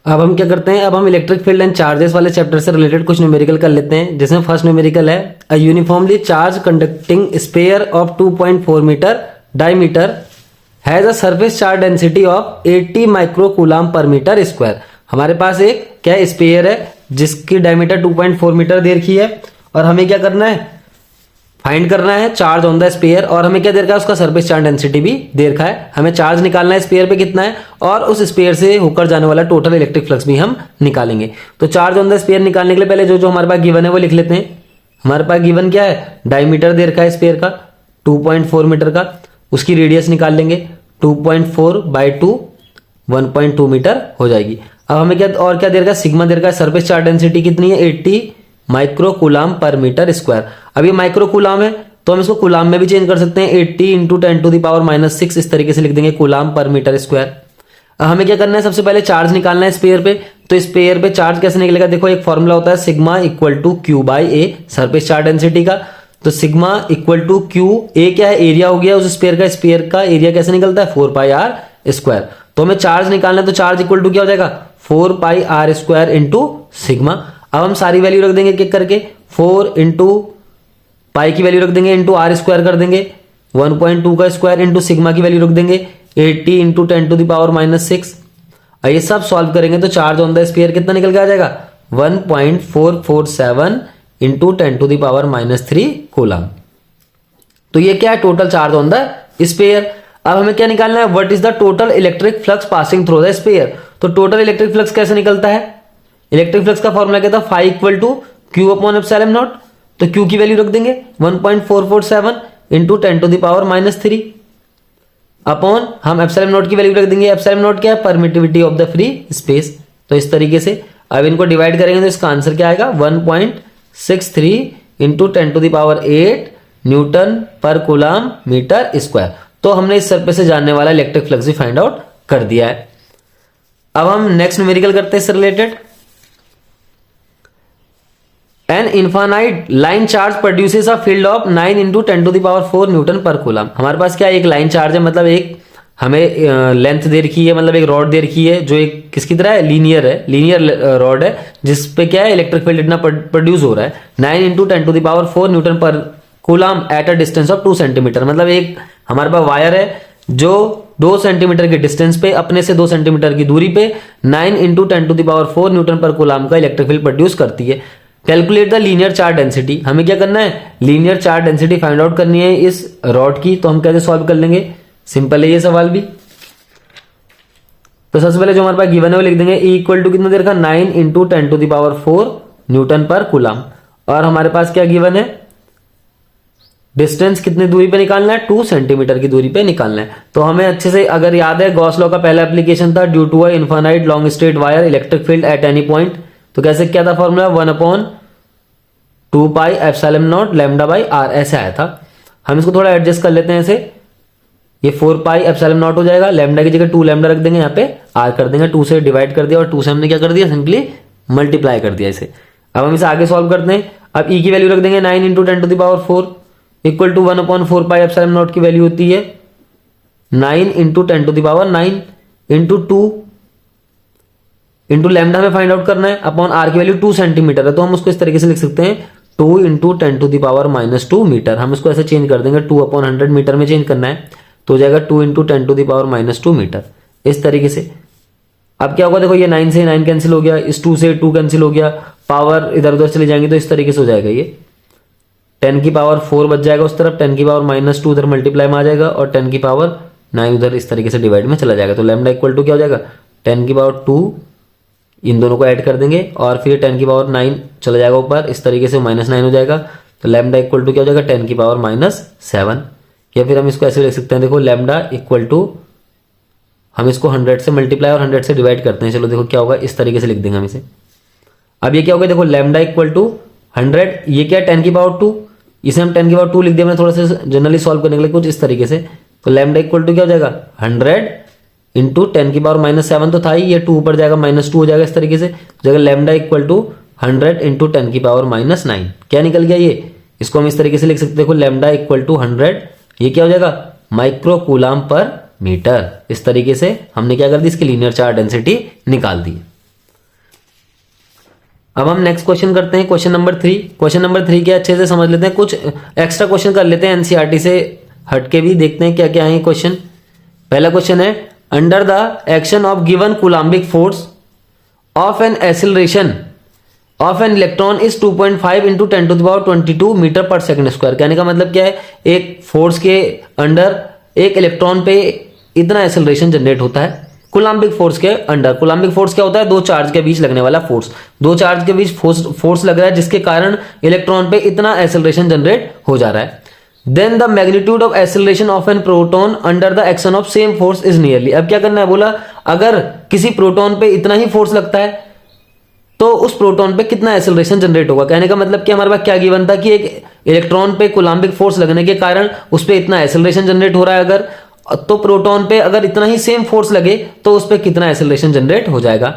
अब हम क्या करते हैं, अब हम इलेक्ट्रिक फील्ड एंड चार्जेस वाले चैप्टर से रिलेटेड कुछ न्यूमेरिकल कर लेते हैं, जिसमें फर्स्ट न्यूमेरिकल है a uniformly charge conducting sphere of 2.4 metre diameter has a surface charge density of 80 micro coulomb per metre square. हमारे पास एक क्या स्फीयर है जिसकी डायमीटर 2.4 मीटर दे रखी है और हमें क्या करना है, फाइंड करना है चार्ज ऑन द स्फीयर, और हमें क्या दे रखा है, उसका सरफेस चार्ज डेंसिटी भी दे रखा है। हमें चार्ज निकालना है स्फीयर पे कितना है और उस स्फीयर से होकर जाने वाला टोटल इलेक्ट्रिक फ्लक्स भी हम निकालेंगे। तो चार्ज ऑन द स्फीयर निकालने के लिए पहले जो जो हमारे पास गिवन है वो लिख लेते हैं। हमारे पास गिवन क्या है, डायमीटर दे रखा है स्फीयर का 2.4 मीटर का, उसकी रेडियस निकाल लेंगे 2.4 बाई 2 1.2 मीटर हो जाएगी। अब हमें क्या और क्या दे रखा है, सिग्मा दे रखा है, सरफेस चार्ज डेंसिटी कितनी है 80 micro coulomb per metre square. अब ये माइक्रो कूलाम है तो हम इसको कूलाम में भी चेंज कर सकते हैं, 80 इंटू 10⁻⁻6 इस तरीके से लिख देंगे कूलाम पर मीटर स्क्वायर। हमें क्या करना है, सबसे पहले चार्ज निकालना है स्फीयर पे। तो स्फीयर पे चार्ज कैसे निकलेगा, देखो एक फॉर्मूला होता है sigma equal to Q by A, surface charge density का। तो sigma equal to Q, A क्या है, एरिया हो गया उस स्फीयर का। स्फीयर का एरिया कैसे निकलता है 4πr स्क्वायर। तो हमें चार्ज निकालना है तो चार्ज इक्वल टू क्या हो जाएगा 4πr स्क्वायर इंटू सिग्मा। अब हम सारी वैल्यू रख देंगे एक करके, 4 इंटू पाई की वैल्यू रख देंगे इंटू आर स्क्वायर कर देंगे, 1.2 का स्क्वायर इंटू सिग्मा की वैल्यू रख देंगे 80 इंटू 10⁻⁻6। ये सब सॉल्व करेंगे तो चार्ज ऑन द स्फीयर कितना निकल के आ जाएगा 1.447 इंटू 10⁻³ कूलम। तो ये क्या है, total charge on the sphere. अब हमें क्या निकालना है, what is the total electric flux passing through the sphere. तो टोटल इलेक्ट्रिक फ्लक्स कैसे निकलता है, इलेक्ट्रिक फ्लक्स का फॉर्मूला क्या था, phi equal to Q upon epsilon naught. तो क्यू की वैल्यू रख देंगे 1.447 इंटू 10⁻³ अपॉन हम एप्सिलॉन नॉट की वैल्यू रख देंगे, एप्सिलॉन नॉट क्या है, permittivity of the free space. तो इस तरीके से अब इनको डिवाइड करेंगे तो इसका आंसर क्या आएगा 1.63 इंटू 10⁸ न्यूटन पर कूलाम मीटर स्क्वायर। तो हमने इस सरफेस से जानने वाला इलेक्ट्रिक फ्लक्स भी फाइंड आउट कर दिया है। अब हम नेक्स्ट न्यूमेरिकल करते हैं इससे related. An infinite line charge produces a field of 9 into 10⁴ Newton per coulomb. हमारे पास क्या एक लाइन चार्ज है, मतलब एक हमें लेंथ दे रखी है, मतलब एक रॉड दे रखी है जो एक किसकी तरह है, लीनियर रॉड है, जिसपे क्या है इलेक्ट्रिक फील्ड इतना प्रोड्यूस हो रहा है 9 into 10⁴ Newton per coulomb at a distance of 2 centimetre. मतलब एक हमारे पास वायर है जो 2 सेंटीमीटर के डिस्टेंस पे, अपने से 2 सेंटीमीटर की दूरी पे 9 इंटू 10⁴ न्यूटन पर कूलम का इलेक्ट्रिक फील्ड प्रोड्यूस करती है। Calculate the linear charge density. हमें क्या करना है, linear charge density find out करनी है इस रॉड की। तो हम कैसे सॉल्व कर लेंगे, सिंपल है ये सवाल भी। तो सबसे पहले जो हमारे पास गिवन है वो लिख देंगे, E इक्वल टू कितना दे रखा 9 इंटू 10⁴ न्यूटन पर कूलम। और हमारे पास क्या गिवन है, डिस्टेंस कितनी दूरी पे निकालना है, 2 सेंटीमीटर की दूरी पे निकालना है। तो हमें अच्छे से अगर याद है, गॉस लॉ का पहला एप्लीकेशन था, due to a infinite long straight wire electric field at any point. तो कैसे क्या था फॉर्मूला, 1/2πε0 λ/r ऐसे आया था। हम इसको थोड़ा एडजस्ट कर लेते हैं ऐसे, ये 4πε0 हो जाएगा, लैम्डा की जगह 2 लैम्डा रख देंगे, यहाँ पे r कर देंगे, 2 से डिवाइड कर दिया और 2 से हमने क्या कर दिया, सिंपली मल्टीप्लाई कर दिया इसे। अब हम इसे आगे सॉल्व करते हैं। अब e की वैल्यू रख देंगे 9 इंटू 10⁴ इक्वल टू 1/4πε0 की वैल्यू होती है 9 इंटू 10⁹ इंटू 2 इंटू लैम्डा में फाइंड आउट करना है, अपॉन आर की वैल्यू 2 सेंटीमीटर है। तो हम उसको इस तरीके से लिख सकते हैं 2 इंटू 10⁻² मीटर। हम इसको ऐसे चेंज कर देंगे, 2/100 मीटर में चेंज करना है तो हो जाएगा 2 इंटू 10⁻² मीटर, इस तरीके से। अब क्या होगा, देखो ये 9 से 9 कैंसिल हो गया, इस 2 से 2 कैंसिल हो गया, पावर इधर उधर चले जाएंगे तो इस तरीके से हो जाएगा, ये 10⁴ बच जाएगा उस तरफ, 10⁻² उधर मल्टीप्लाई में आ जाएगा और 10⁹ उधर इस तरीके से डिवाइड में चला जाएगा। तो लैम्डा इक्वल टू क्या हो जाएगा 10⁻², इन दोनों को ऐड कर देंगे और फिर 10⁻9 चला जाएगा ऊपर, इस तरीके से -9 हो जाएगा। तो लैम्डा इक्वल टू क्या हो जाएगा 10⁻⁻7। या फिर हम इसको ऐसे लिख सकते हैं, देखो लैम्डा इक्वल टू, हम इसको 100 से मल्टीप्लाई और 100 से डिवाइड करते हैं, चलो देखो क्या होगा, इस तरीके से लिख देंगे हम इसे। अब ये क्या होगा, देखो लैम्डा इक्वल टू 100, ये क्या 10⁻², इसे हम 10⁻² लिख दिया मैंने थोड़ा सा जनरली सॉल्व करने के लिए कुछ इस तरीके से। तो लैम्डा इक्वल टू क्या हो जाएगा 100 इंटू 10⁻⁻7 तो था ही, ये 2 ऊपर जाएगा -2 हो जाएगा इस तरीके से। तो लैम्डा इक्वल टू 100 इंटू 10⁻⁻9 क्या निकल गया ये, इसको हम इस तरीके से लिख सकते हैं, देखो लैम्डा इक्वल टू 100, ये क्या हो जाएगा माइक्रो कूलम पर मीटर। इस तरीके से हमने क्या कर दी, इसकी लीनियर चार्ज डेंसिटी निकाल दी। अब हम नेक्स्ट क्वेश्चन करते हैं, क्वेश्चन नंबर 3। क्वेश्चन नंबर 3 के अच्छे से समझ लेते हैं, कुछ एक्स्ट्रा क्वेश्चन कर लेते हैं एनसीईआरटी से हटके भी, देखते हैं क्या क्या है क्वेश्चन। पहला क्वेश्चन है, under the action of given coulombic force of an acceleration of an electron is 2.5 into 10⁻22 metre per second square. कहने का मतलब क्या है, एक फोर्स के अंडर एक इलेक्ट्रॉन पे इतना एक्सेलरेशन जनरेट होता है कूलम्बिक फोर्स के अंडर। कूलम्बिक फोर्स क्या होता है, दो चार्ज के बीच लगने वाला फोर्स, दो चार्ज के बीच फोर्स लग रहा है जिसके कारण इलेक्ट्रॉन पे इतना एक्सेलरेशन जनरेट हो जा रहा है। Then the magnitude of acceleration of an proton under the action of same force is nearly. अब क्या करना है, बोला अगर किसी प्रोटॉन पे इतना ही फोर्स लगता है तो उस प्रोटॉन पे कितना एक्सेलरेशन जनरेट होगा। कहने का मतलब कि हमारे पास क्या गिवन था कि एक इलेक्ट्रॉन पे कूलम्बिक फोर्स लगने के कारण उस पे इतना एक्सेलरेशन जनरेट हो रहा है, अगर तो प्रोटॉन पे अगर इतना ही सेम फोर्स लगे तो उस पे कितना एक्सेलरेशन जनरेट हो जाएगा।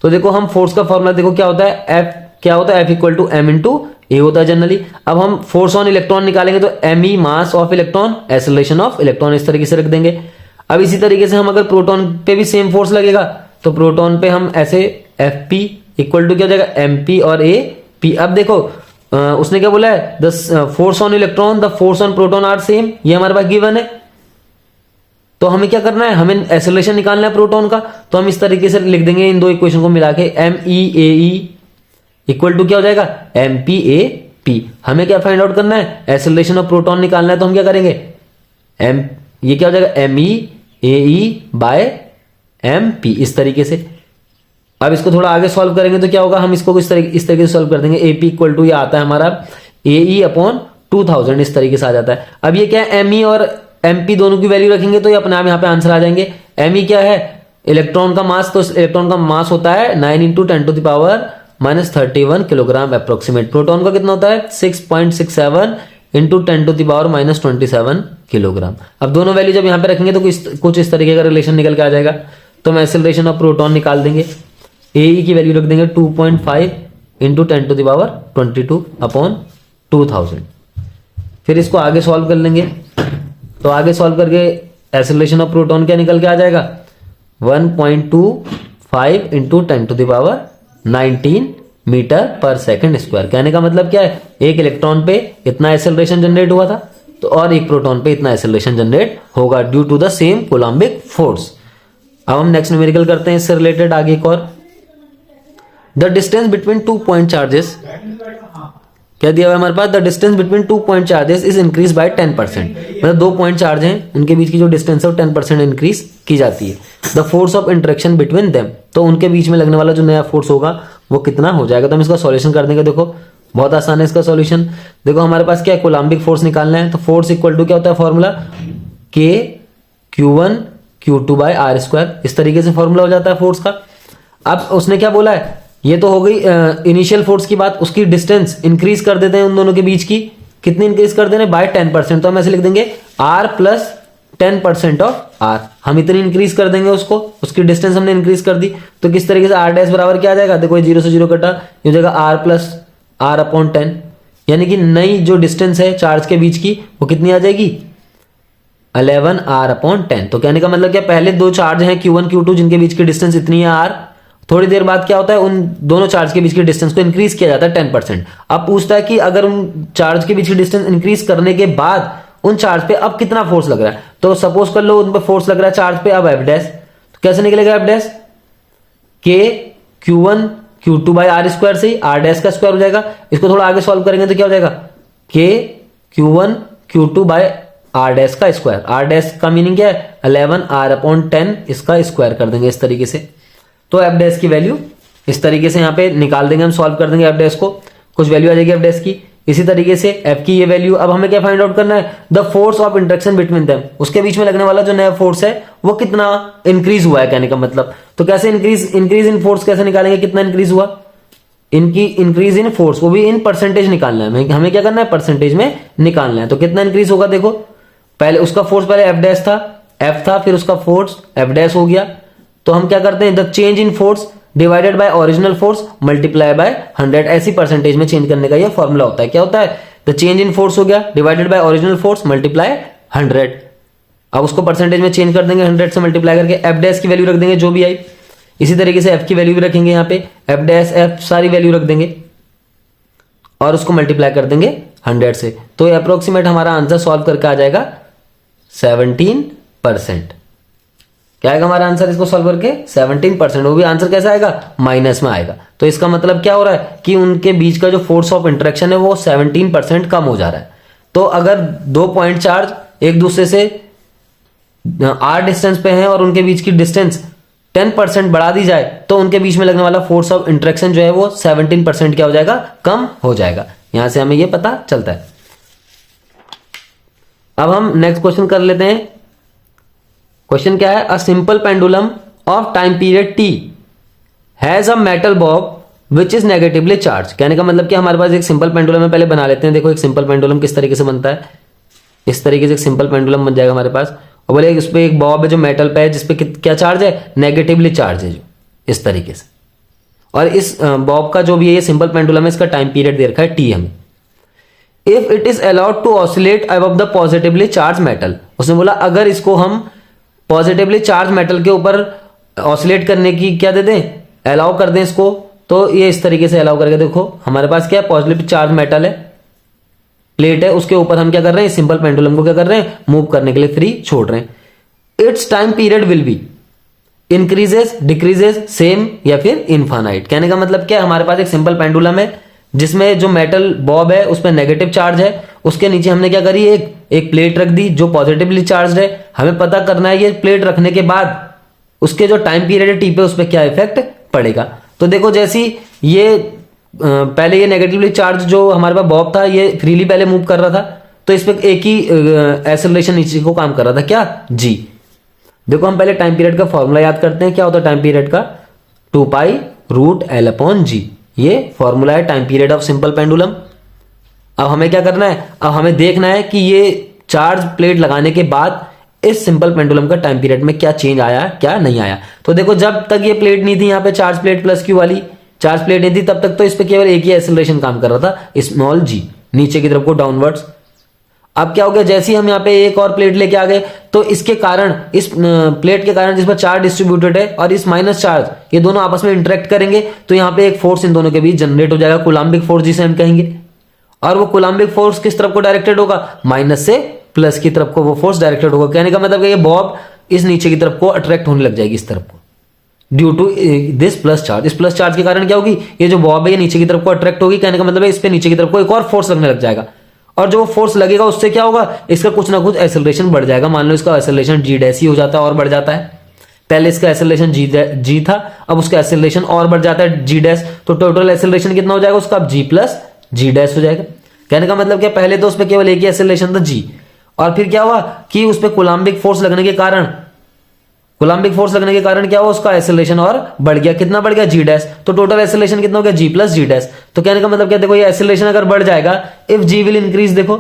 तो देखो हम फोर्स का फॉर्मूला देखो क्या होता है, एफ क्या होता है, F equal to M into A होता है जनरली। अब हम फोर्स ऑन इलेक्ट्रॉन निकालेंगे तो M E mass of electron, acceleration of electron, इस तरीके से रख देंगे। अब इसी तरीके से हम अगर प्रोटॉन पे भी सेम फोर्स लगेगा तो प्रोटॉन पे हम ऐसे एफ पी इक्वल टू क्या हो जाएगा, एम पी और ए पी। अब देखो उसने क्या बोला है, the force on electron the force on proton are same, ये हमारे पास गिवन है। तो हमें क्या करना है, हमें एक्सेलरेशन निकालना है प्रोटॉन का, तो हम इस तरीके से लिख देंगे इन दो इक्वेशन को मिला के, M E A E equal to क्या हो जाएगा, एम पी ए पी। हमें क्या फाइंड आउट करना है, एक्सेलरेशन ऑफ प्रोटॉन निकालना है, तो हम क्या करेंगे, एम ये क्या हो जाएगा, M E A E by M P, इस तरीके से। अब इसको थोड़ा आगे सॉल्व करेंगे तो क्या होगा, हम इसको इस तरीके से सॉल्व कर देंगे। ए पी इक्वल टू ये आता है हमारा ए ई अपॉन 2000, इस तरीके से आ जाता है। अब ये क्या है, एम ई और एम पी दोनों की वैल्यू रखेंगे तो ये अपने आप यहाँ पे आंसर आ जाएंगे। एम ई क्या है, इलेक्ट्रॉन का मास, तो इलेक्ट्रॉन का मास होता है 9 इंटू 10⁻31 किलोग्राम अप्रोक्सीमेट। प्रोटॉन का कितना होता है 6.67 इंटू 10⁻27 किलोग्राम। अब दोनों वैल्यू जब यहाँ पे रखेंगे तो कुछ इस तरीके का रिलेशन निकल के आ जाएगा। तो हम एक्सेलरेशन ऑफ प्रोटॉन निकाल देंगे, ए की वैल्यू रख देंगे 2.5 इंटू 10⁻22 अपॉन 2000। फिर इसको आगे सॉल्व कर लेंगे, तो आगे सॉल्व करके एक्सेलरेशन ऑफ प्रोटॉन क्या निकल के आ जाएगा, 1.25 into 10⁻19 metre per second square. कहने का मतलब क्या है, एक इलेक्ट्रॉन पे इतना एक्सेलरेशन जनरेट हुआ था तो और एक प्रोटॉन पे इतना एक्सेलरेशन जनरेट होगा due to the same coulombic force. अब हम नेक्स्ट न्यूमेरिकल करते हैं इससे रिलेटेड आगे एक और। The distance between 2 point charges, क्या दिया हुआ है हमारे पास, the distance between 2 point charges is increase by 10%। मतलब 2 पॉइंट चार्ज हैं, उनके बीच की जो डिस्टेंस है वो 10% इंक्रीज की जाती है। The force of interaction between them, तो उनके बीच में लगने वाला जो नया फोर्स होगा वो कितना हो जाएगा। तो हम इसका सॉल्यूशन कर देंगे। देखो बहुत आसान है इसका सॉल्यूशन। देखो हमारे पास क्या है, कूलम्बिक फोर्स निकालना है, तो फोर्स इक्वल टू क्या होता है फॉर्मूला, के Q1 Q2 by are square, इस तरीके से फॉर्मूला हो जाता है फोर्स का। अब उसने क्या बोला है, ये तो हो गई इनिशियल फोर्स की बात, उसकी डिस्टेंस इंक्रीज कर देते हैं उन दोनों के बीच की, कितनी इंक्रीज कर देना बाय 10%। तो हम ऐसे लिख देंगे r प्लस 10% ऑफ r, हम इतनी इंक्रीज कर देंगे उसको, उसकी डिस्टेंस हमने इंक्रीज कर दी। तो किस तरीके से r डैश बराबर क्या आ जाएगा, देखो 0 से 0 कटा, ये हो जाएगा r प्लस r अपॉन 10, यानी कि नई जो डिस्टेंस है चार्ज के बीच की वो कितनी आ जाएगी, 11r अपॉन 10। तो कहने का मतलब क्या, पहले दो चार्ज हैं Q1 Q2 जिनके बीच की डिस्टेंस इतनी है r, थोड़ी देर बाद क्या होता है, उन दोनों चार्ज के बीच की डिस्टेंस को इंक्रीज किया जाता है 10%। अब पूछता है कि अगर उन चार्ज के बीच की डिस्टेंस इंक्रीज करने के बाद उन चार्ज पे अब कितना फोर्स लग रहा है। तो सपोज कर लो उन पे फोर्स लग रहा है चार्ज पे अब एफ डैश, तो कैसे निकलेगा एफ डैश, के Q1 Q2 by are square से ही आर डैश का स्क्वायर हो जाएगा। इसको थोड़ा आगे सॉल्व करेंगे तो क्या हो जाएगा, K Q1 Q2 by R dash का स्क्वायर। आर डैश का मीनिंग क्या है, 11r अपॉन 10, इसका स्क्वायर कर देंगे इस तरीके से। तो एफ डैश की वैल्यू इस तरीके से यहाँ पे निकाल देंगे, हम सॉल्व कर देंगे एफ डैश को, कुछ वैल्यू आ जाएगी एफ डैश की। इसी तरीके से एफ की ये वैल्यू, अब हमें क्या फाइंड आउट करना है, the force of interaction between them, उसके बीच में लगने वाला जो नया फोर्स है वो कितना इंक्रीज हुआ है, कहने का मतलब। तो कैसे इंक्रीज इन फोर्स कैसे निकालेंगे, कितना इंक्रीज हुआ, इनकी इंक्रीज इन फोर्स, वो भी इन परसेंटेज निकालना है, हमें क्या करना है, परसेंटेज में निकालना है। तो कितना इंक्रीज होगा, देखो पहले उसका फोर्स पहले एफ डैश था, एफ था, फिर उसका फोर्स एफ डैश हो गया। तो हम क्या करते हैं, the change in force divided by original force multiply by 100, ऐसी परसेंटेज में चेंज करने का ये फॉर्मूला होता है। क्या होता है, द चेंज इन फोर्स हो गया divided by original force multiply 100। अब उसको परसेंटेज में चेंज कर देंगे 100 से मल्टीप्लाई करके, एफ डैश की वैल्यू रख देंगे जो भी आई, इसी तरीके से एफ की वैल्यू भी रखेंगे यहाँ पे, एफ डैश एफ सारी वैल्यू रख देंगे और उसको मल्टीप्लाई कर देंगे 100 से, तो अप्रोक्सीमेट हमारा आंसर सॉल्व करके आ जाएगा 17%। क्या आएगा हमारा आंसर इसको सॉल्व करके 17%। वो भी आंसर कैसा आएगा, माइनस में आएगा। तो इसका मतलब क्या हो रहा है कि उनके बीच का जो फोर्स ऑफ इंटरेक्शन है वो 17% कम हो जा रहा है। तो अगर 2 पॉइंट चार्ज एक दूसरे से r डिस्टेंस पे हैं और उनके बीच की डिस्टेंस 10% बढ़ा दी जाए तो उनके बीच में लगने वाला फोर्स ऑफ इंटरेक्शन जो है वो 17% क्या हो जाएगा, कम हो जाएगा। यहां से हमें ये पता चलता है। अब हम नेक्स्ट क्वेश्चन कर लेते हैं। क्वेश्चन क्या है, a simple pendulum of time period T has a metal Bob which is negatively charge. कहने का मतलब कि हमारे पास एक सिंपल पेंडुलम है, पहले बना लेते हैं। देखो एक सिंपल पेंडुलम किस तरीके से बनता है, इस तरीके से एक सिंपल पेंडुलम बन जाएगा हमारे पास। और बोले इस पे एक बॉब है जो मेटल पे है, जिसपे क्या चार्ज है, नेगेटिवली चार्ज है, जो इस तरीके से। और इस बॉब का जो भी है ये सिंपल पेंडुलम है, इसका टाइम पीरियड दे रखा है टी हमें। If it is allowed to oscillate above the positively charge metal, उसने बोला अगर इसको हम पॉजिटिवली चार्ज मेटल के ऊपर ऑसिलेट करने की क्या दे दें, अलाउ कर दें इसको, तो ये इस तरीके से अलाउ करके देखो हमारे पास क्या है, पॉजिटिवली चार्ज मेटल है, प्लेट है, उसके ऊपर हम क्या कर रहे हैं, सिंपल पेंडुलम को क्या कर रहे हैं, मूव करने के लिए फ्री छोड़ रहे हैं। It's time period will be increases, decreases, same या फिर इनफाइनाइट। कहने का मतलब क्या है, हमारे पास एक सिंपल पेंडुलम है जिसमें जो मेटल बॉब है उसमें नेगेटिव चार्ज है, उसके नीचे हमने क्या करी, एक प्लेट रख दी जो पॉजिटिवली चार्ज है। हमें पता करना है ये प्लेट रखने के बाद उसके जो टाइम पीरियड है टी पे उस पर क्या इफेक्ट पड़ेगा। तो देखो जैसी ये पहले ये नेगेटिवली चार्ज जो हमारे पास बॉब था ये फ्रीली पहले मूव कर रहा था, तो इस पे एक ही एक्सेलरेशन नीचे को काम कर रहा था, क्या, जी। देखो हम पहले टाइम पीरियड का फॉर्मूला याद करते हैं। क्या होता है टाइम पीरियड का, 2π√L/g, ये फॉर्मूला है time period of simple pendulum. अब हमें क्या करना है, अब हमें देखना है कि ये चार्ज प्लेट लगाने के बाद इस सिंपल पेंडुलम का टाइम पीरियड में क्या चेंज आया, क्या नहीं आया। तो देखो जब तक ये प्लेट नहीं थी, यहाँ पे चार्ज प्लेट प्लस क्यू वाली चार्ज प्लेट नहीं थी, तब तक तो इस पे केवल एक ही एक्सेलरेशन काम कर रहा था, स्मॉल g, नीचे की तरफ को डाउनवर्ड्स। अब क्या हो गया, जैसे ही हम यहाँ पे एक और प्लेट लेके आ गए तो इसके कारण, इस प्लेट के कारण जिस पर चार्ज डिस्ट्रीब्यूटेड है और इस माइनस चार्ज, ये दोनों आपस में इंटरेक्ट करेंगे तो यहाँ पे एक फोर्स इन दोनों के बीच जनरेट हो जाएगा, कूलाम्बिक फोर्स जिसे हम कहेंगे। और वो कूलाम्बिक फोर्स किस तरफ को डायरेक्टेड होगा, माइनस से प्लस की तरफ को वो फोर्स डायरेक्टेड होगा। कहने का मतलब ये बॉब इस नीचे की तरफ को अट्रैक्ट होने लग जाएगी, इस तरफ को, due to this plus charge. इस प्लस चार्ज के कारण क्या होगी, ये जो बॉब है ये नीचे की तरफ को अट्रैक्ट होगी। कहने का मतलब है इस पे नीचे की तरफ को एक और फोर्स लगने लग जाएगा, और जो फोर्स लगेगा उससे क्या होगा, इसका कुछ ना कुछ एक्सेलरेशन बढ़ जाएगा। मान लो इसका एक्सेलरेशन जी डैश ही हो जाता है और बढ़ जाता है। पहले इसका एक्सेलरेशन जी था, अब उसका एक्सेलरेशन और बढ़ जाता है जी डैश, तो टोटल एक्सेलरेशन कितना हो जाएगा उसका, अब जी प्लस जी डैश हो जाएगा। कहने का मतलब क्या, पहले तो उस पर केवल एक ही एक्सेलरेशन था जी, और फिर क्या हुआ कि उस पर कूलाम्बिक फोर्स लगने के कारण, कूलाम्बिक फोर्स लगने के कारण क्या हुआ, उसका एक्सेलरेशन और बढ़ गया। कितना बढ़ गया, जी डैश, तो टोटल एक्सेलरेशन कितना हो गया, जी प्लस जी डैश। तो कहने का मतलब क्या, देखो ये एक्सेलरेशन अगर बढ़ जाएगा, इफ जी विल इंक्रीज, देखो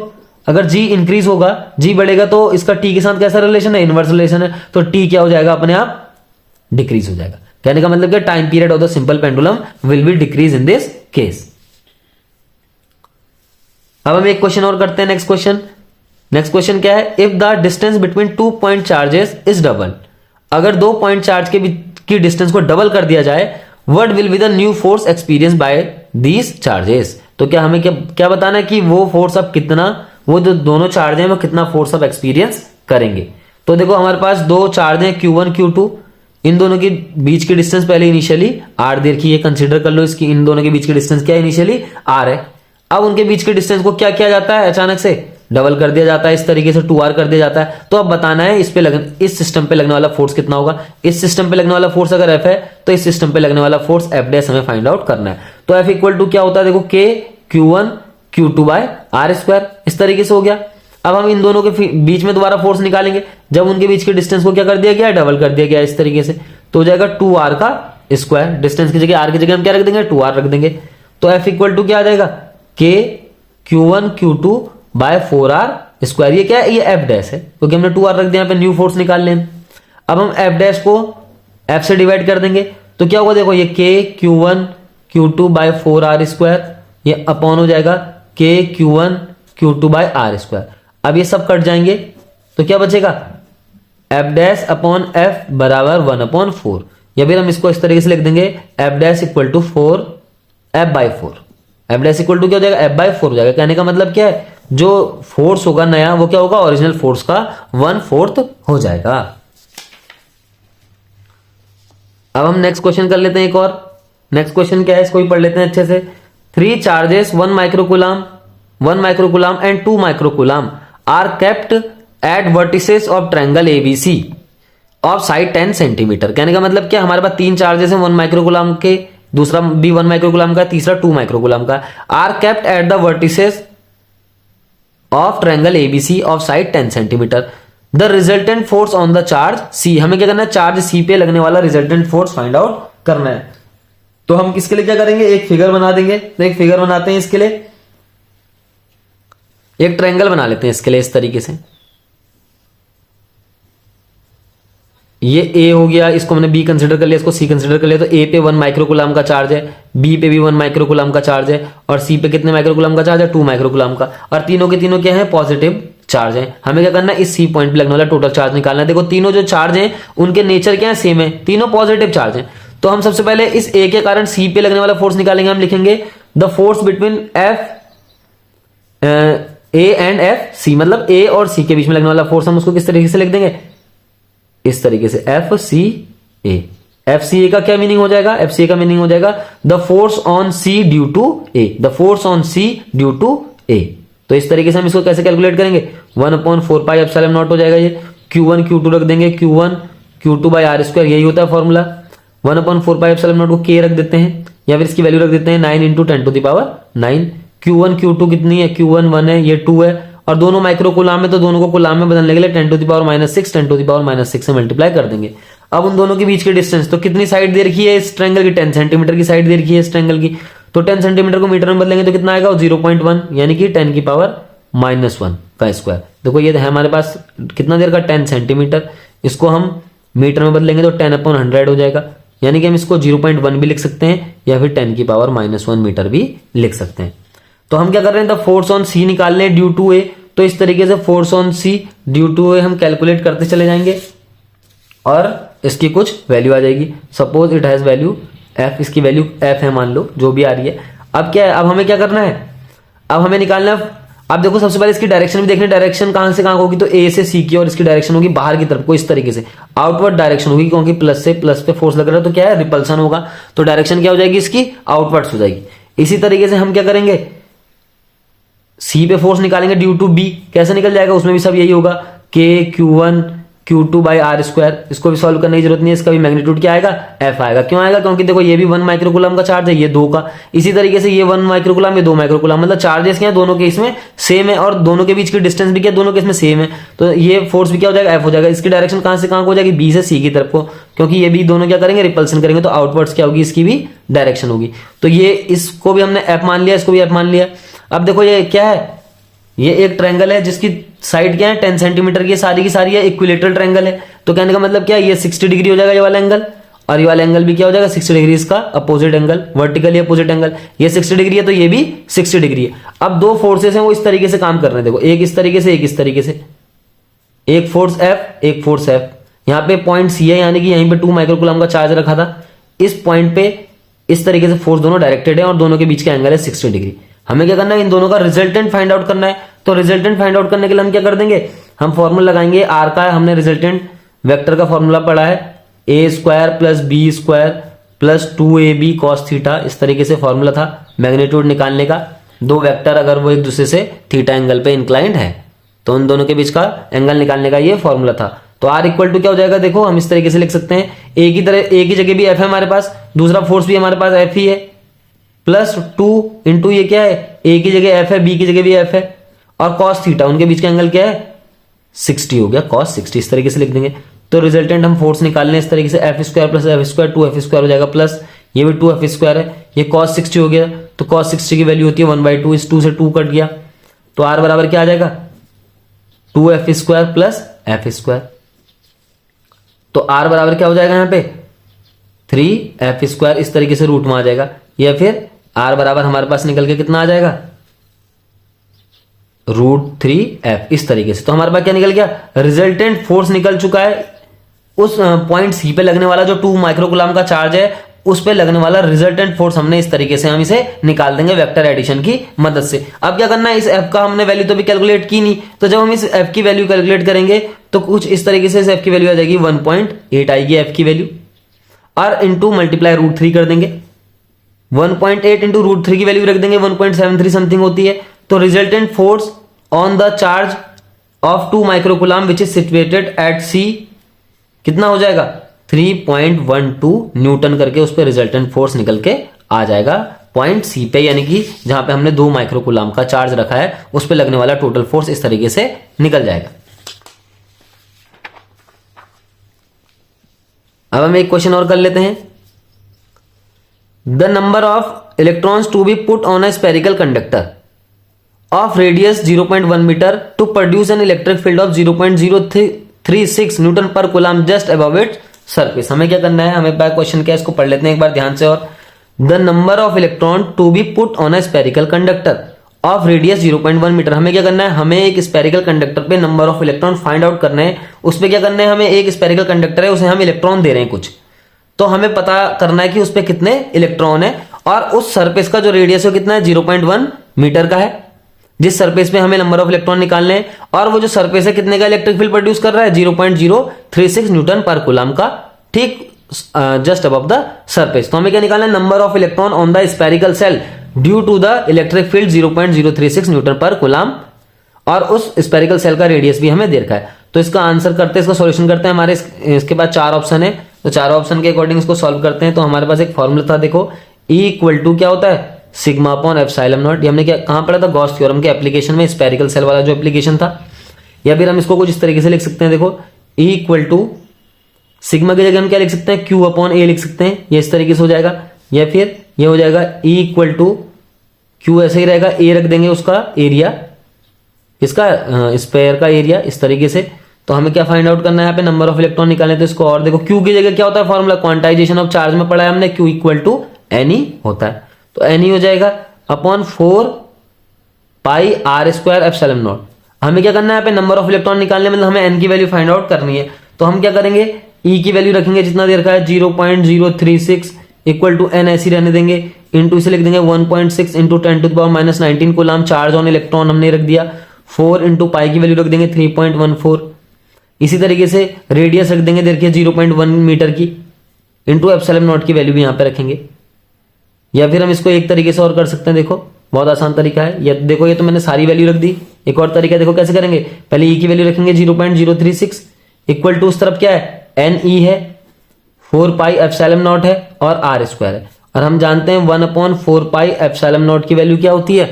अगर जी इंक्रीज होगा, जी बढ़ेगा, तो इसका टी के साथ कैसा रिलेशन है, इनवर्स रिलेशन है, तो टी क्या हो जाएगा, अपने आप डिक्रीज हो जाएगा। कहने का मतलब क्या, time period of the simple pendulum will be decrease in this case. अब हम एक क्वेश्चन और करते हैं, नेक्स्ट क्वेश्चन। नेक्स्ट क्वेश्चन क्या है, if the distance between 2 point charges is double, अगर 2 पॉइंट चार्ज के बीच की डिस्टेंस को डबल कर दिया जाए, what will be the new force experience by these charges. तो क्या हमें क्या बताना है कि वो फोर्स अब कितना, वो जो दोनों चार्ज हैं वो कितना फोर्स अब एक्सपीरियंस करेंगे। तो देखो हमारे पास दो चार्ज हैं Q1 Q2, इन दोनों के बीच की डिस्टेंस पहले इनिशियली r दे रखी है, कंसीडर कर लो इसकी, इन दोनों के बीच की डिस्टेंस क्या है, इनिशियली r है। अब उनके बीच के डिस्टेंस को क्या किया जाता है, अचानक से डबल कर दिया जाता है, इस तरीके से 2r कर दिया जाता है। तो अब बताना है इस सिस्टम पे लगने वाला फोर्स कितना होगा। इस सिस्टम पे लगने वाला फोर्स अगर F है तो इस सिस्टम पे लगने वाला फोर्स F डैश हमें फाइंड आउट करना है। तो F इक्वल टू क्या होता है, देखो K Q1 Q2 bye R square, इस तरीके से हो गया। अब हम इन दोनों के बीच में दोबारा फोर्स निकालेंगे, जब उनके बीच के डिस्टेंस को क्या कर दिया गया, डबल कर दिया गया इस तरीके से, तो हो जाएगा 2r का स्क्वायर। डिस्टेंस की जगह r की जगह हम क्या रख देंगे, 2r रख देंगे। तो F इक्वल टू क्या आ जाएगा, K Q1 Q2 by 4r square. ये क्या है, ये F डैश है, क्योंकि हमने 2r रख दिया, यहाँ पे न्यू फोर्स निकाल लें। अब हम F डैश को F से डिवाइड कर देंगे, तो क्या होगा, देखो ये K Q1 Q2 by 4r square, ये अपॉन हो जाएगा K Q1 Q2 bye r square. अब ये सब कट जाएंगे तो क्या बचेगा, F डैश अपॉन F बराबर 1/4। या फिर हम इसको इस तरीके से लिख देंगे F dash equal to 4 F by 4। F dash equal to क्या हो जाएगा, एफ बाई 4 हो जाएगा। कहने का मतलब क्या है, जो फोर्स होगा नया वो क्या होगा, ओरिजिनल फोर्स का 1/4 हो जाएगा। अब हम नेक्स्ट क्वेश्चन कर लेते हैं एक और। नेक्स्ट क्वेश्चन क्या है, इसको भी पढ़ लेते हैं अच्छे से। 3 charges 1 microcoulomb and 2 microcoulomb are kept at vertices of triangle ABC of side 10 centimetre. कहने का मतलब क्या, हमारे पास 3 चार्जेस हैं 1 माइक्रोकूलम के, दूसरा भी 1 माइक्रोकूलम का, तीसरा 2 माइक्रोकूलम का। Are kept at the vertices of triangle ABC of side 10 centimetre. The resultant force on the charge C. हमें क्या करना है, चार्ज सी पे लगने वाला रिजल्टेंट फोर्स फाइंड आउट करना है। तो हम इसके लिए क्या करेंगे, एक फिगर बना देंगे। तो एक फिगर बनाते हैं इसके लिए, एक ट्रायंगल बना लेते हैं इसके लिए इस तरीके से। ये ए हो गया, इसको हमने बी कंसीडर कर लिया, इसको सी कंसीडर कर लिया। तो ए पे 1 माइक्रोकूलम का चार्ज है, बी पे भी 1 माइक्रोकूलम का चार्ज है, और सी पे कितने माइक्रोकूलम का चार्ज है, 2 माइक्रोकूलम का। और तीनों के तीनों क्या है, पॉजिटिव चार्ज है। हमें क्या करना है, इस सी पॉइंट पे लगने वाला टोटल चार्ज निकालना है। देखो तीनों जो चार्ज हैं उनके नेचर क्या है, सेम है, तीनों पॉजिटिव चार्ज हैं। तो हम सबसे पहले इस ए के कारण सी पे लगने वाला फोर्स निकालेंगे। हम लिखेंगे the force between F A and F C, मतलब ए और सी के बीच में लगने वाला फोर्स हम उसको किस तरीके से लिख देंगे, इस तरीके से एफ सी ए। एफ सी ए का क्या मीनिंग हो जाएगा, एफ सी ए का मीनिंग हो जाएगा the force on C due to A, the force on C due to A. तो इस तरीके से हम इसको कैसे कैलकुलेट करेंगे, 1/4 पाई एप्सिलॉन नॉट हो जाएगा ये। Q1 Q2 रख देंगे, Q1 Q2 by are square, यही होता है फॉर्मूला। 1/4 पाई एप्सिलॉन नॉट को K रख देते हैं, या फिर इसकी वैल्यू रख देते हैं 9 × 10⁻9। Q1 Q2 कितनी है, Q1 1 है, ये 2 है, और दोनों माइक्रोकूलम में, तो दोनों को कूलम में बदलने के लिए 10⁻6 से मल्टीप्लाई कर देंगे। अब उन दोनों के बीच की डिस्टेंस, तो कितनी साइड दे रखी है इस ट्रायंगल की, 10 सेंटीमीटर की साइड दे रखी है इस ट्रायंगल की। तो 10 सेंटीमीटर को मीटर में बदलेंगे तो कितना आएगा, 0.1, यानी कि 10⁻⁻1 का स्क्वायर। देखो ये है हमारे पास कितना देर का, 10 सेंटीमीटर। इसको हम मीटर में बदलेंगे तो 10/100 हो जाएगा, यानी कि हम इसको 0.1 भी लिख सकते हैं, या फिर 10⁻⁻1 मीटर भी लिख सकते हैं। तो हम क्या कर रहे हैं, द फोर्स ऑन सी निकालने ड्यू टू ए। तो इस तरीके से force on C due to A हम कैलकुलेट करते चले जाएंगे, और इसकी कुछ वैल्यू आ जाएगी। Suppose it has value F, इसकी वैल्यू एफ है मान लो, जो भी आ रही है। अब क्या है, अब हमें क्या करना है, अब हमें निकालना है। अब देखो सबसे पहले इसकी डायरेक्शन भी देखनी, डायरेक्शन कहां से कहां होगी, तो ए से सी की, और इसकी डायरेक्शन होगी बाहर की तरफ को, इस तरीके से आउटवर्ड डायरेक्शन होगी, क्योंकि प्लस से प्लस पे फोर्स लग रहा है, तो क्या है, रिपल्सन होगा। तो डायरेक्शन क्या हो जाएगी इसकी, आउटवर्ड्स हो जाएगी। इसी तरीके से हम क्या करेंगे, सी पे फोर्स निकालेंगे ड्यू टू बी, कैसे निकल जाएगा, उसमें भी सब यही होगा, के Q1 Q2 by are square. इसको भी सॉल्व करने की जरूरत नहीं है, इसका भी मैग्नीट्यूड क्या आएगा, एफ आएगा। क्यों आएगा, क्योंकि देखो ये भी 1 माइक्रोकूलम का चार्ज है, ये 2 का। इसी तरीके से ये 1 माइक्रोकूलम, ये 2 माइक्रोकूलम, मतलब चार्जेस क्या है दोनों के इसमें सेम है, और दोनों के बीच की डिस्टेंस भी क्या दोनों के इसमें सेम है। तो ये फोर्स भी क्या हो जाएगा, एफ हो जाएगा। इसकी डायरेक्शन कहां से कहां हो जाएगी, बी से सी की तरफ को, क्योंकि ये भी दोनों क्या करेंगे, रिपल्सन करेंगे, तो आउटवर्ड्स क्या होगी, इसकी भी डायरेक्शन होगी। तो ये इसको भी हमने एफ मान लिया, इसको भी एफ मान लिया। अब देखो ये क्या है, ये एक ट्रायंगल है जिसकी साइड क्या है, 10 सेंटीमीटर की सारी है, इक्विलेटरल ट्रायंगल है। तो कहने का मतलब क्या है, ये 60 डिग्री हो जाएगा ये वाला एंगल, और ये वाला एंगल भी क्या हो जाएगा, 60 डिग्री, इसका opposite angle, vertically opposite angle. ये 60 डिग्री है तो ये भी 60 डिग्री है। अब दो फोर्सेस हैं वो इस तरीके से काम कर रहे हैं, देखो एक इस तरीके से, एक इस तरीके से, एक फोर्स एफ, एक फोर्स एफ। यहाँ पे पॉइंट सी है, यानी कि यहीं पे 2 माइक्रोकूलम का चार्ज रखा था, इस पॉइंट पे इस तरीके से फोर्स दोनों डायरेक्टेड है, और दोनों के बीच का एंगल है 60 डिग्री। हमें क्या करना है, इन दोनों का रिजल्टेंट फाइंड आउट करना है। तो रिजल्टेंट फाइंड आउट करने के लिए हम क्या कर देंगे, हम फॉर्मूला लगाएंगे आर का, हमने रिजल्टेंट वेक्टर का फॉर्मूला पढ़ा है, A square plus B square plus 2ab cos theta. इस तरीके से फॉर्मूला था मैग्नीट्यूड निकालने का। दो वेक्टर अगर वो एक दूसरे से थीटा एंगल पे इंक्लाइंड है तो उन दोनों के बीच का एंगल निकालने का ये फॉर्मूला था। तो आर इक्वल टू क्या हो जाएगा, देखो हम इस तरीके से लिख सकते हैं, ए की तरह ए की जगह भी एफ है हमारे पास, दूसरा फोर्स भी हमारे पास एफ ही है, प्लस 2 इंटू ये क्या है, ए की जगह एफ है, बी की जगह भी एफ है, और cos थीटा, उनके बीच का एंगल क्या है 60 हो गया, cos 60। इस तरीके से लिख देंगे। तो रिजल्टेंट हम फोर्स निकालने इस तरीके से, F square plus F square 2f² हो जाएगा, प्लस ये भी 2f² है, ये cos 60 हो गया। तो cos 60 की वैल्यू होती है 1/2, इस 2 से 2 कट गया, तो r बराबर क्या आ जाएगा 2f² प्लस f²। तो r बराबर क्या हो जाएगा यहाँ पे 3f², इस तरीके से रूट में आ जाएगा, या फिर r बराबर हमारे पास निकल के कितना आ जाएगा √3f, इस तरीके से। तो हमारे पास क्या निकल गया, रिजल्टेंट फोर्स निकल चुका है उस पॉइंट सी पे लगने वाला जो 2 माइक्रोकुलाम का चार्ज है उस पे लगने वाला रिजल्टेंट फोर्स हमने इस तरीके से हम इसे निकाल देंगे वेक्टर एडिशन की मदद से। अब क्या करना है, इस एफ का हमने वैल्यू तो भी कैलकुलेट की नहीं, तो जब हम इस एफ की वैल्यू कैलकुलेट करेंगे तो कुछ इस तरीके से इस एफ की वैल्यू आ जाएगी 1.8 आएगी एफ की वैल्यू, और इंटू मल्टीप्लाई √3 कर देंगे। 1.8 इंटू √3 की वैल्यू रख देंगे 1.73 समथिंग होती है। तो resultant force on the charge of 2 microcoulomb which is situated at C कितना हो जाएगा 3.12 न्यूटन करके उस पर रिजल्टेंट फोर्स निकल के आ जाएगा पॉइंट सी पे, यानी कि जहां पे हमने 2 माइक्रोकुलाम का चार्ज रखा है उस पे लगने वाला टोटल फोर्स इस तरीके से निकल जाएगा। अब हम एक क्वेश्चन और कर लेते हैं। The number of electrons to be put on a spherical conductor of radius 0.1 metre to produce an electric field of 0.036 newton per coulomb just above it surface. हमें क्या करना है, हमें क्वेश्चन क्या है इसको पढ़ लेते हैं एक बार ध्यान से। और the number of electron to be put on a spherical conductor of radius 0.1 metre. हमें क्या करना है, हमें एक स्पेरिकल कंडक्टर पे number of electron find out करना है। उस पे क्या करना है, हमें एक स्पेरिकल कंडक्टर है उसे हम इलेक्ट्रॉन दे रहे हैं कुछ, तो हमें पता करना है कि उस पे कितने इलेक्ट्रॉन है और उस सरफेस का जो रेडियस है कितना है 0.1 मीटर का है, जिस सरफेस पे हमें नंबर ऑफ इलेक्ट्रॉन निकालने हैं। और वो जो सरफेस है कितने का इलेक्ट्रिक फील्ड प्रोड्यूस कर रहा है 0.036 न्यूटन पर कूलम का, ठीक जस्ट अबव द सरफेस। तो हमें क्या निकालना है, number of electron on the spherical shell due to the electric field 0.036 newton per coulomb, और उस स्पेरिकल सेल का रेडियस भी हमें दे रखा है। तो इसका आंसर करते हैं, इसका सॉल्यूशन करते हैं। हमारे इसके बाद 4 ऑप्शन है, तो 4 ऑप्शन के अकॉर्डिंग इसको सॉल्व करते हैं। तो हमारे पास एक फॉर्मूला था, देखो E इक्वल टू क्या होता है सिग्मा अपॉन एप्सिलॉन नॉट। ये हमने क्या कहां पढ़ा था, गॉस थ्योरम के एप्लीकेशन में, स्पेरिकल सेल वाला जो एप्लीकेशन था। या फिर हम इसको कुछ इस तरीके से लिख सकते हैं, देखो E इक्वल टू सिग्मा की जगह हम क्या लिख सकते हैं, Q अपॉन ए लिख सकते हैं, ये इस तरीके से हो जाएगा। या फिर ये हो जाएगा E इक्वल टू Q ऐसे ही रहेगा, ए रख देंगे उसका एरिया, इसका स्पेयर का एरिया इस तरीके से। तो हमें क्या फाइंड आउट करना है, यहाँ पे नंबर ऑफ इलेक्ट्रॉन निकालने, तो इसको और देखो Q की जगह क्या होता है फॉर्मूला, क्वांटाइजेशन ऑफ चार्ज में पढ़ा है हमने, Q इक्वल टू NE होता है। तो NE हो जाएगा upon 4 pi R square epsilon not. हमें क्या करना है, यहाँ पे नंबर ऑफ इलेक्ट्रॉन निकालने मतलब हमें N की वैल्यू फाइंड आउट करनी है। तो हम क्या करेंगे, E की वैल्यू रखेंगे जितना दे रखा है 0.036 इक्वल टू N ऐसी रहने देंगे, इंटू इसे लिख देंगे 1.6 into 10⁻⁻19 coulomb charge on electron हमने रख दिया। 4 इंटू पाई की वैल्यू रख देंगे 3.14। इसी तरीके से रेडियस रख देंगे, देखिए 0.1 मीटर की, इंटू एप्सिलॉन नॉट की वैल्यू भी यहाँ पे रखेंगे। या फिर हम इसको एक तरीके से और कर सकते हैं, देखो बहुत आसान तरीका है। ये देखो, ये तो मैंने सारी वैल्यू रख दी। एक और तरीका देखो कैसे करेंगे, पहले E की वैल्यू रखेंगे 0.036 इक्वल टू उस तरफ क्या है NE है, 4 पाई एप्सिलॉन नॉट है और R स्क्वायर है। और हम जानते हैं 1/4 पाई एप्सिलॉन नॉट की वैल्यू क्या होती है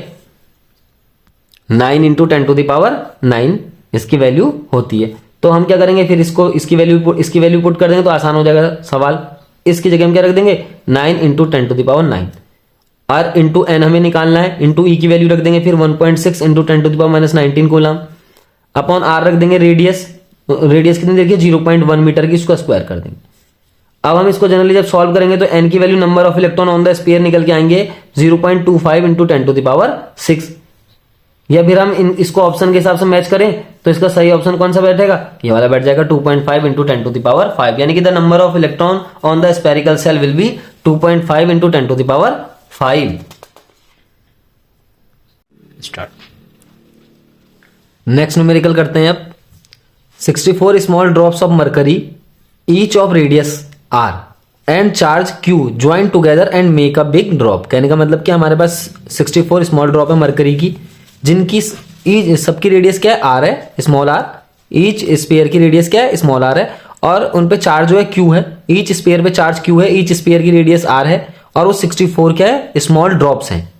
9 इंटू 10⁻9 इसकी वैल्यू होती है। तो हम क्या करेंगे, फिर इसको इसकी वैल्यू पुट कर देंगे तो आसान हो जाएगा सवाल। इसकी जगह हम क्या रख देंगे 9 इंटू 10⁻9 और इंटू N हमें निकालना है, इंटू E की वैल्यू रख देंगे फिर 1.6 इंटू 10⁻19 कूलम अपॉन R रख देंगे रेडियस कितनी देखिए 0.1 मीटर की, इसको स्क्वायर कर देंगे। अब हम इसको जनरली जब सॉल्व करेंगे तो N की value number of electron on the sphere निकल के आएंगे 0.25 इंटू 10⁻6। या फिर हम इसको ऑप्शन के हिसाब से मैच करें तो इसका सही ऑप्शन कौन सा बैठेगा, ये वाला बैठ जाएगा 2.5 इंटू 10⁵, यानी कि the number of electron on the spherical shell will be 2.5 into 10⁵। Start. Next numerical करते हैं अब। 64 small drops of mercury each of radius R and charge Q join together and make a big drop. कहने का मतलब कि हमारे पास 64 small drop है मरकरी की, जिनकी सबकी रेडियस क्या है R है, स्मॉल r। ईच स्पेयर की रेडियस क्या है स्मॉल r है, और उन पे चार्ज जो है Q है, ईच स्पेयर पे चार्ज Q है, ईच स्पेयर की रेडियस R है, और वो 64 क्या है स्मॉल ड्रॉप्स हैं।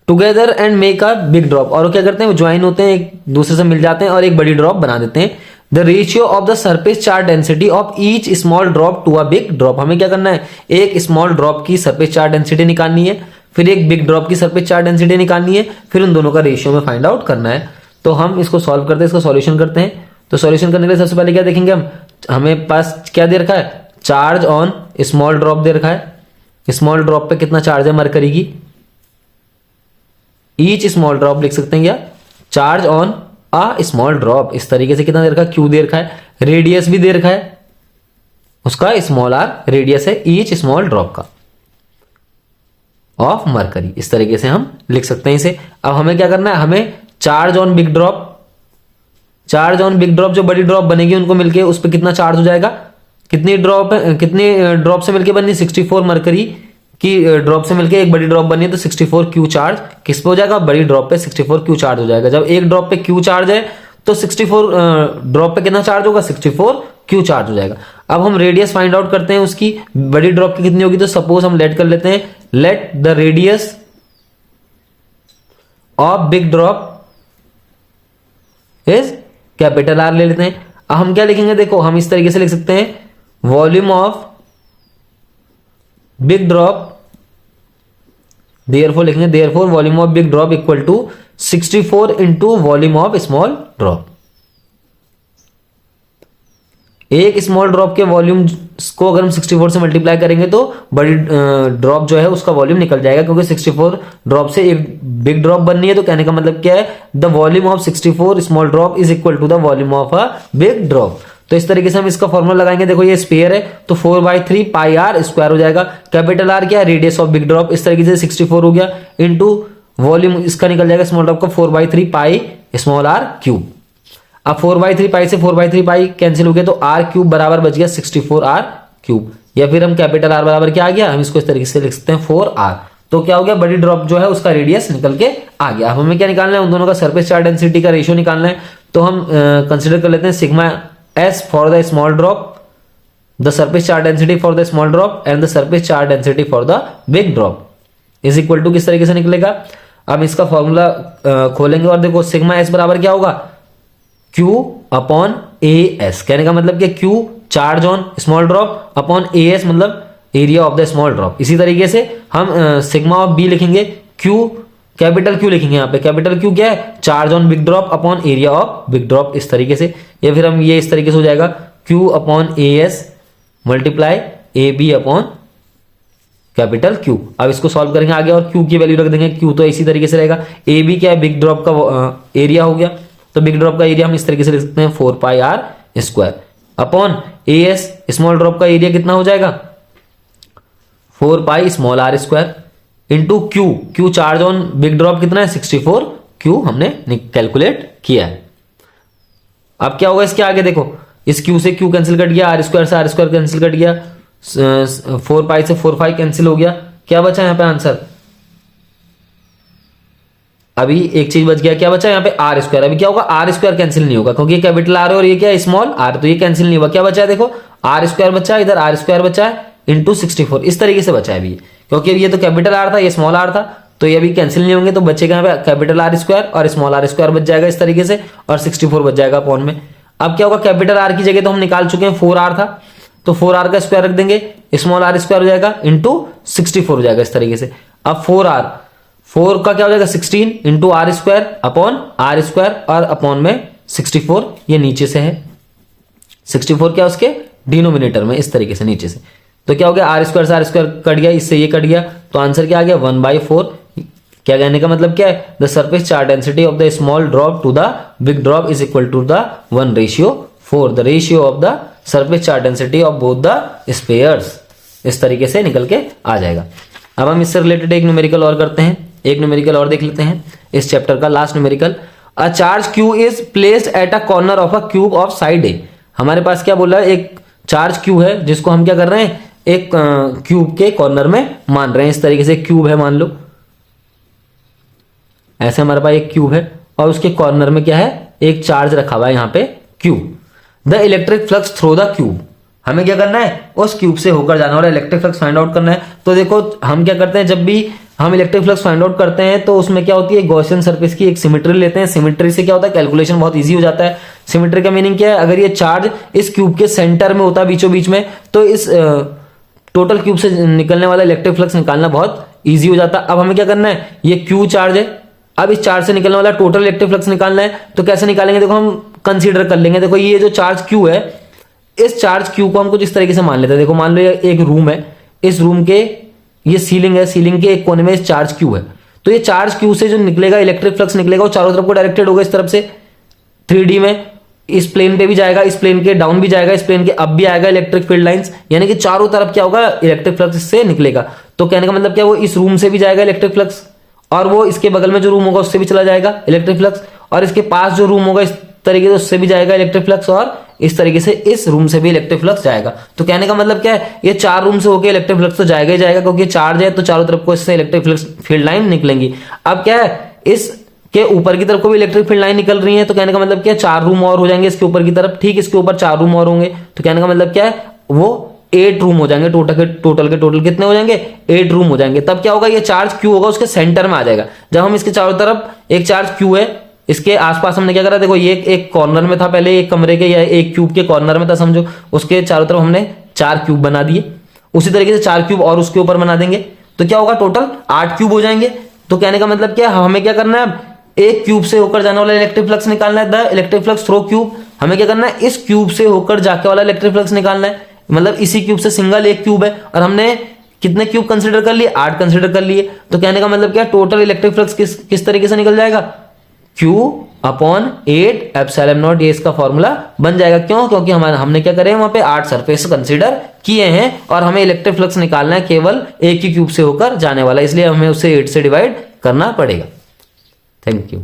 Together and make a big drop, और वो क्या करते हैं, वो ज्वाइन होते हैं, एक दूसरे से मिल जाते हैं और एक बड़ी ड्रॉप बना देते हैं। The ratio of the surface charge density of each small drop to a big drop. हमें क्या करना है, एक स्मॉल ड्रॉप की सरफेस चार्ज डेंसिटी निकालनी है, फिर एक बिग ड्रॉप की सरफेस चार्ज डेंसिटी निकालनी है, फिर उन दोनों का रेशियो में फाइंड आउट करना है। तो हम इसको सॉल्व करते हैं, इसका सॉल्यूशन करते हैं। तो सॉल्यूशन करने के लिए सबसे पहले क्या देखेंगे हम, हमें पास क्या दे रखा है, चार्ज ऑन स्मॉल ड्रॉप दे रखा है। स्मॉल ड्रॉप पे कितना चार्ज है मरकरी की, ईच स्मॉल ड्रॉप लिख सकते हैं क्या, charge on a small drop, इस तरीके से कितना दे रखा है Q दे रखा है, रेडियस भी दे रखा है उसका स्मॉल आर रेडियस है ईच स्मॉल ड्रॉप का ऑफ मरकरी। इस तरीके से हम लिख सकते हैं इसे। अब हमें क्या करना है, हमें चार्ज ऑन बिग ड्रॉप जो बड़ी ड्रॉप बनेगी उनको मिलके उस पर कितना चार्ज हो जाएगा, कितनी ड्रॉप से मिलके बनी 64 मरकरी की ड्रॉप से मिलके एक बड़ी ड्रॉप बनी है तो 64 क्यू चार्ज किस पे हो जाएगा, बड़ी ड्रॉप पे 64 क्यू चार्ज हो जाएगा। जब एक ड्रॉप पे क्यू चार्ज है तो 64 ड्रॉप पे कितना चार्ज होगा, 64 क्यू चार्ज हो जाएगा। अब हम रेडियस फाइंड आउट करते हैं उसकी, बड़ी ड्रॉप की कितनी होगी, तो सपोज हम लेट कर लेते हैं, let the radius of big drop is capital R ले लेते हैं। अब हम क्या लिखेंगे, देखो हम इस तरीके से लिख सकते हैं, volume of big drop, therefore लिखेंगे, therefore volume of big drop equal to 64 into volume of small drop. एक स्मॉल ड्रॉप के वॉल्यूम को अगर हम 64 से मल्टीप्लाई करेंगे तो बड़ी ड्रॉप जो है उसका वॉल्यूम निकल जाएगा, क्योंकि 64 ड्रॉप से एक बिग ड्रॉप बननी है। तो कहने का मतलब क्या है, the volume of 64 small drop is equal to the volume of a big drop. तो इस तरीके से हम इसका फॉर्मूला लगाएंगे। देखो ये स्पेयर है तो 4/3 पाई आर स्क्वायर हो जाएगा। कैपिटल आर क्या है, रेडियस ऑफ बिग ड्रॉप, इस तरीके से 64 हो गया, इंटू वॉल्यूम इसका निकल जाएगा स्मॉल ड्रॉप का 4/3 पाई स्मॉल आर क्यूब। अब 4/3 पाई से 4/3 पाई कैंसिल हो गया तो आर क्यूब बराबर बच गया 64 आर क्यूब, या फिर हम कैपिटल आर बराबर क्या आ गया, हम इसको इस तरीके से लिख सकते हैं 4r। तो क्या हो गया, बड़ी ड्रॉप जो है उसका रेडियस निकल के आ गया। अब हमें क्या निकालना है, उन दोनों का सरफेस चार्ज डेंसिटी का रेशियो निकालना है। तो हम कंसिडर कर लेते हैं sigma S for the small drop, the surface charge density for the small drop and the surface charge density for the big drop is equal to किस तरीके से निकलेगा। अब इसका फॉर्मूला खोलेंगे और देखो सिग्मा एस बराबर क्या होगा, Q अपॉन ए एस। कहने का मतलब कि Q charge on small drop upon A S मतलब area of the small drop. इसी तरीके से हम सिग्मा ऑफ बी लिखेंगे, Q कैपिटल Q लिखेंगे यहाँ पे, कैपिटल Q क्या है, charge on big drop upon area of big drop, इस तरीके से। या फिर हम ये इस तरीके से हो जाएगा Q upon A S multiply A B upon capital Q। अब इसको सॉल्व करेंगे आगे और Q की वैल्यू रख देंगे, Q तो इसी तरीके से रहेगा। ए बी क्या है, बिग ड्रॉप का एरिया हो गया, तो बिग ड्रॉप का एरिया हम इस तरीके से लिख सकते हैं 4 pi R square upon A S small drop का एरिया कितना हो जाएगा 4 pi small R square into Q charge on big drop कितना है 64 क्यू हमने कैलकुलेट किया है। अब क्या होगा इसके आगे, देखो इस क्यू से क्यू कैंसिल कट गया, आर स्क्वायर से आर स्क्वायर कैंसिल कट गया, 4 पाई से 4 पाई कैंसिल हो गया, क्या बचा यहाँ पे आंसर, अभी एक चीज बच गया, क्या बचा यहाँ पे आर स्क्वायर। अभी क्या होगा, आर स्क्वायर कैंसिल नहीं होगा क्योंकि ये कैपिटल आर है और ये क्या है स्मॉल आर, तो ये कैंसिल नहीं हुआ। क्या बचा है, देखो आर स्क्वायर बचा है, इधर आर स्क्वायर बचा है इंटू 64, इस तरीके से बचा है अभी, क्योंकि ये तो कैपिटल आर था, ये स्मॉल आर था, तो ये अभी कैंसिल नहीं होंगे, तो बचेगा यहाँ पे कैपिटल आर स्क्वायर और स्मॉल आर स्क्वायर बच जाएगा इस तरीके से, और 64 बच जाएगा अपॉन में। अब क्या होगा, कैपिटल आर की जगह तो हम निकाल चुके हैं 4r था, तो 4r का स्क्वायर रख देंगे, स्मॉल आर स्क्वायर हो जाएगा इंटू 64 हो जाएगा इस तरीके से। अब 4 का क्या हो जाएगा 16 into R square upon R square और अपॉन में 64, ये नीचे से है 64 क्या उसके डिनोमिनेटर में इस तरीके से नीचे से, तो क्या हो गया आर स्क्वायर से आर स्क्वायर कट गया, इससे ये कट गया, तो आंसर क्या आ गया 1/4। क्या कहने का मतलब क्या है, the surface charge density of the small drop to the big drop is equal to the 1:4, the ratio of the surface charge density of both the spheres, इस तरीके से निकल के आ जाएगा। अब हम इससे रिलेटेड एक न्यूमेरिकल और करते हैं, एक न्यूमेरिकल और देख लेते हैं इस चैप्टर का last numerical. A charge Q is placed at a corner of a cube of side A. हमारे पास क्या बोला है, एक चार्ज क्यू है जिसको हम क्या कर रहे हैं, एक क्यूब के कॉर्नर में मान रहे हैं, इस तरीके से क्यूब है मान लो, ऐसे हमारे पास एक क्यूब है और उसके कॉर्नर में क्या है, एक चार्ज रखा हुआ है यहाँ पे Q. The electric flux through the cube, हमें क्या करना है, उस क्यूब से होकर जाना और इलेक्ट्रिक फ्लक्स फाइंड आउट करना है। तो देखो हम क्या करते हैं, जब भी हम इलेक्ट्रिक फ्लक्स फाइंड आउट करते हैं तो उसमें क्या होती है, गॉसियन सरफेस की एक सिमेट्री लेते हैं। सिमेट्री से क्या होता है, कैलकुलेशन बहुत इजी हो जाता है। सिमेट्री का मीनिंग क्या है, अगर ये चार्ज इस क्यूब के सेंटर में होता है बीचों बीच में, तो इस टोटल क्यूब से निकलने वाला इलेक्ट्रिक फ्लक्स निकालना बहुत ईजी हो जाता है। अब हमें क्या करना है, ये क्यू चार्ज है, अब इस चार्ज से निकलने वाला टोटल इलेक्ट्रिक फ्लक्स निकालना है। तो कैसे निकालेंगे, देखो हम कंसीडर कर लेंगे, देखो ये जो चार्ज क्यू है, इस चार्ज क्यू को हम कुछ इस तरीके से मान लेते हैं। देखो मान लो ये एक रूम है, इस रूम के ये सीलिंग है, सीलिंग के एक कोने में इस चार्ज क्यू है, तो ये चार्ज क्यू से जो निकलेगा इलेक्ट्रिक फ्लक्स निकलेगा वो चारों तरफ को डायरेक्टेड होगा इस तरफ से 3D में, इस प्लेन पे भी जाएगा, इस प्लेन के डाउन भी जाएगा, इस प्लेन के अप भी आएगा इलेक्ट्रिक फील्ड लाइंस, यानी कि चारों तरफ क्या होगा, इलेक्ट्रिक फ्लक्स इससे निकलेगा। तो कहने का मतलब क्या, वो इस रूम से भी जाएगा इलेक्ट्रिक फ्लक्स, और वो इसके बगल में जो रूम होगा उससे भी चला जाएगा इलेक्ट्रिक फ्लक्स, और इसके पास जो रूम होगा इस तरीके से उससे भी जाएगा इलेक्ट्रिक फ्लक्स, और इस तरीके से इस रूम से भी इलेक्ट्रिक फ्लक्स जाएगा। तो कहने का मतलब क्या है, ये चार रूम से होकर इलेक्ट्रिक फ्लक्स तो जाएगा ही जाएगा, क्योंकि चार्ज है तो चारों तरफ को इससे इलेक्ट्रिक फ्लक्स फील्ड लाइन निकलेंगी। अब क्या है, इस के ऊपर की तरफ को भी इलेक्ट्रिक फील्ड लाइन निकल रही है, तो कहने का मतलब क्या, चार रूम और हो जाएंगे इसके ऊपर की तरफ, ठीक इसके ऊपर चार रूम और होंगे, तो कहने का मतलब क्या है, वो 8 रूम हो जाएंगे, टोटल कितने हो जाएंगे, 8 रूम हो जाएंगे। तब क्या होगा, ये चार्ज क्यू होगा उसके सेंटर में आ जाएगा। जब हम इसके चारों तरफ, एक चार्ज क्यू है, इसके आसपास हमने क्या करा, देखो ये एक कॉर्नर में था पहले, एक कमरे के या एक क्यूब के कॉर्नर में था समझो, उसके चारों तरफ हमने 4 क्यूब बना दिए, उसी तरीके से 4 क्यूब और उसके ऊपर बना देंगे, तो क्या होगा, टोटल 8 क्यूब हो जाएंगे। तो कहने का मतलब क्या, हमें क्या करना है, अब एक क्यूब से होकर जाने वाला इलेक्ट्रिक फ्लक्स निकालना है, the electric flux through cube. हमें क्या करना है, इस क्यूब से होकर जाके वाला इलेक्ट्रिक फ्लक्स निकालना है, मतलब इसी क्यूब से, सिंगल एक क्यूब है और हमने कितने क्यूब कंसीडर कर लिए, 8 कंसीडर कर लिए। तो कहने का मतलब क्या, टोटल इलेक्ट्रिक फ्लक्स किस तरीके से निकल जाएगा, Q/8 एप्सिलॉन नॉट, ये इसका फॉर्मूला बन जाएगा। क्यों, क्योंकि हमने क्या करे, वहां पे 8 सरफेस कंसीडर किए हैं और हमें इलेक्ट्रिक फ्लक्स निकालना है केवल एक ही क्यूब से होकर जाने वाला, इसलिए हमें उसे 8 से डिवाइड करना पड़ेगा। Thank you.